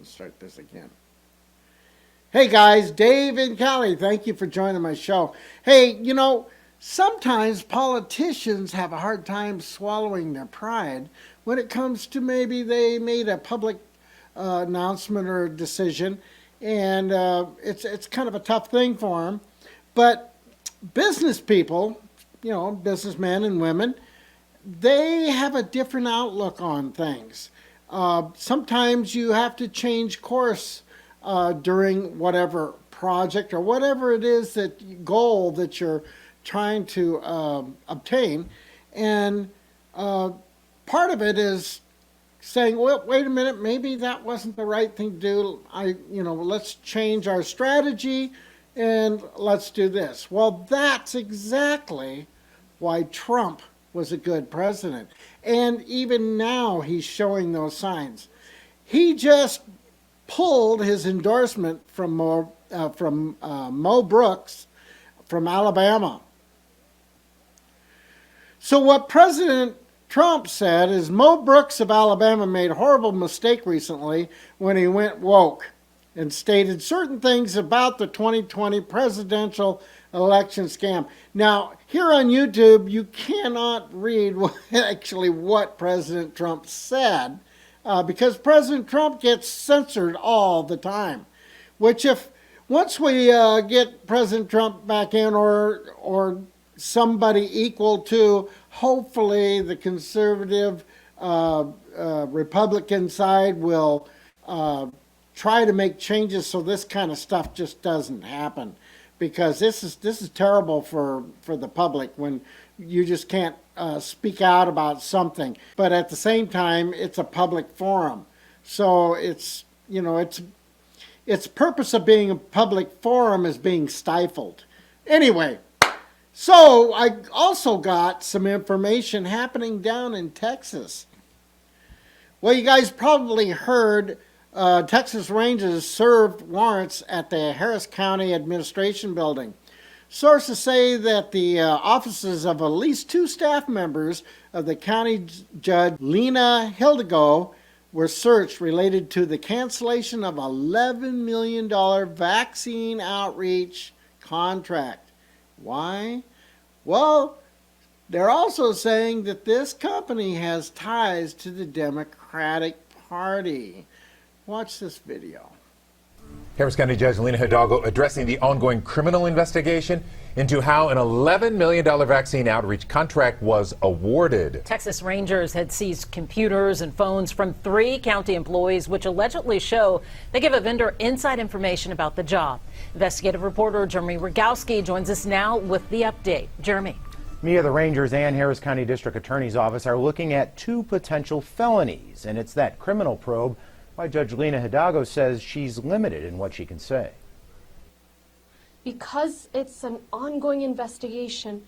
Let's start this again. Hey guys, Dave in Cali. Thank you for joining my show. Hey, sometimes politicians have a hard time swallowing their pride when it comes to maybe they made a public announcement or decision, and it's kind of a tough thing for them. But business people, businessmen and women, they have a different outlook on things. Sometimes you have to change course during whatever project or whatever it is goal that you're trying to obtain, and part of it is saying, well, wait a minute, maybe that wasn't the right thing to do. Let's change our strategy and let's do this. Well, that's exactly why Trump was a good president. And even now he's showing those signs. He just pulled his endorsement from Mo Brooks from Alabama. So what President Trump said is Mo Brooks of Alabama made a horrible mistake recently when he went woke and stated certain things about the 2020 presidential election scam. Now, here on YouTube, you cannot read what President Trump said because President Trump gets censored all the time, which once we get President Trump back in or somebody equal to, hopefully, the conservative Republican side will try to make changes so this kind of stuff just doesn't happen. Because this is terrible for the public when you just can't speak out about something. But at the same time, it's a public forum. So its purpose of being a public forum is being stifled. Anyway, so I also got some information happening down in Texas. Well, you guys probably heard Texas Rangers served warrants at the Harris County Administration Building. Sources say that the offices of at least 2 staff members of the county judge, Lena Hidalgo, were searched related to the cancellation of $11 million vaccine outreach contract. Why? Well, they're also saying that this company has ties to the Democratic Party. Watch this video. Harris County Judge Lena Hidalgo addressing the ongoing criminal investigation into how an $11 million vaccine outreach contract was awarded. Texas Rangers had seized computers and phones from 3 county employees, which allegedly show they give a vendor inside information about the job. Investigative reporter Jeremy Rogowski joins us now with the update. Jeremy. Mia, the Rangers and Harris County District Attorney's Office are looking at 2 potential felonies, and it's that criminal probe why Judge Lena Hidalgo says she's limited in what she can say. Because it's an ongoing investigation,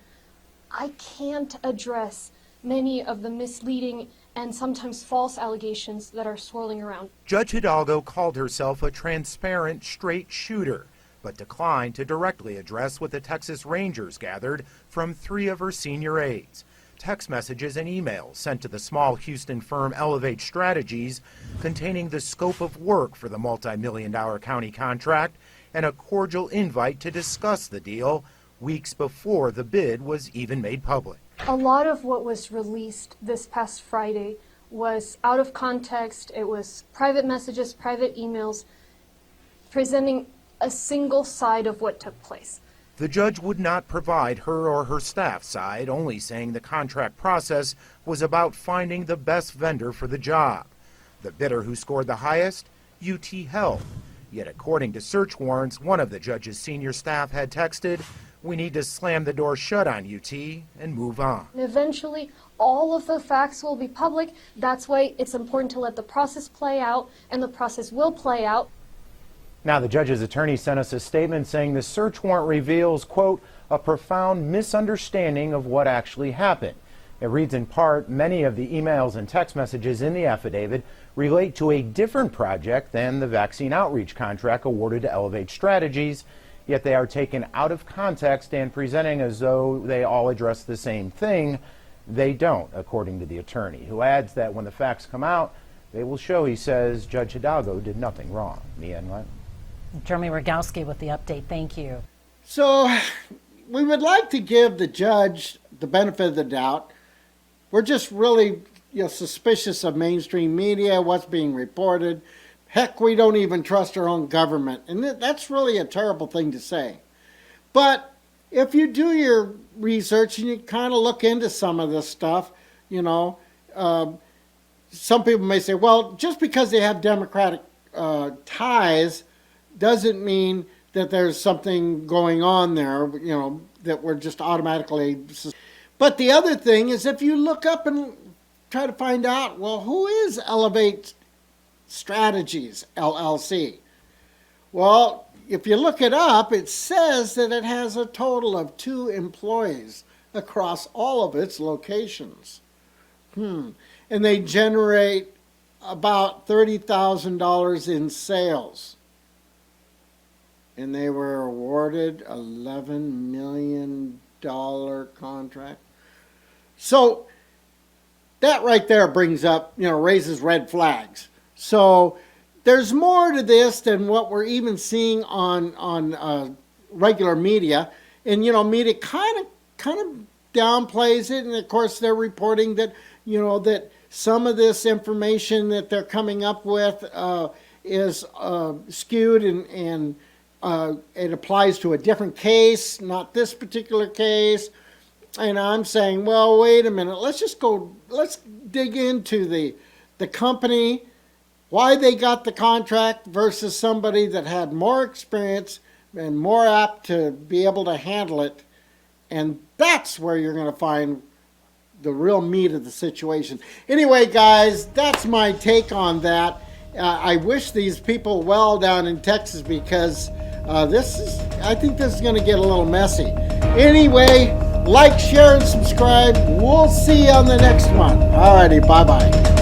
I can't address many of the misleading and sometimes false allegations that are swirling around. Judge Hidalgo called herself a transparent, straight shooter, but declined to directly address what the Texas Rangers gathered from 3 of her senior aides. Text messages and emails sent to the small Houston firm Elevate Strategies containing the scope of work for the multi-million-dollar county contract and a cordial invite to discuss the deal weeks before the bid was even made public. A lot of what was released this past Friday was out of context. It was private messages, private emails, presenting a single side of what took place. The judge would not provide her or her staff's side, only saying the contract process was about finding the best vendor for the job. The bidder who scored the highest, UT Health. Yet according to search warrants, one of the judge's senior staff had texted, "We need to slam the door shut on UT and move on." Eventually, all of the facts will be public. That's why it's important to let the process play out, and the process will play out. Now, the judge's attorney sent us a statement saying the search warrant reveals, quote, a profound misunderstanding of what actually happened. It reads in part, many of the emails and text messages in the affidavit relate to a different project than the vaccine outreach contract awarded to Elevate Strategies, yet they are taken out of context and presenting as though they all address the same thing. They don't, according to the attorney, who adds that when the facts come out, They will show, he says, Judge Hidalgo did nothing wrong. Mia and Len. Jeremy Rogowski with the update. Thank you. So we would like to give the judge the benefit of the doubt. We're just really suspicious of mainstream media, what's being reported. Heck, we don't even trust our own government. And that's really a terrible thing to say. But if you do your research and you kind of look into some of this stuff, some people may say, well, just because they have Democratic ties doesn't mean that there's something going on there, that we're just automatically. But the other thing is, if you look up and try to find out, well, who is Elevate Strategies, LLC? Well, if you look it up, it says that it has a total of 2 employees across all of its locations. And they generate about $30,000 in sales. And they were awarded $11 million contract. So that right there brings up, raises red flags. So there's more to this than what we're even seeing on regular media. And, media kind of downplays it. And, of course, they're reporting that, that some of this information that they're coming up with is skewed and it applies to a different case, not this particular case. And I'm saying, well, wait a minute. Let's dig into the company, why they got the contract versus somebody that had more experience and more apt to be able to handle it. And that's where you're going to find the real meat of the situation. Anyway, guys, that's my take on that. I wish these people well down in Texas because I think this is going to get a little messy. Anyway, like, share, and subscribe. We'll see you on the next one. Alrighty, bye-bye.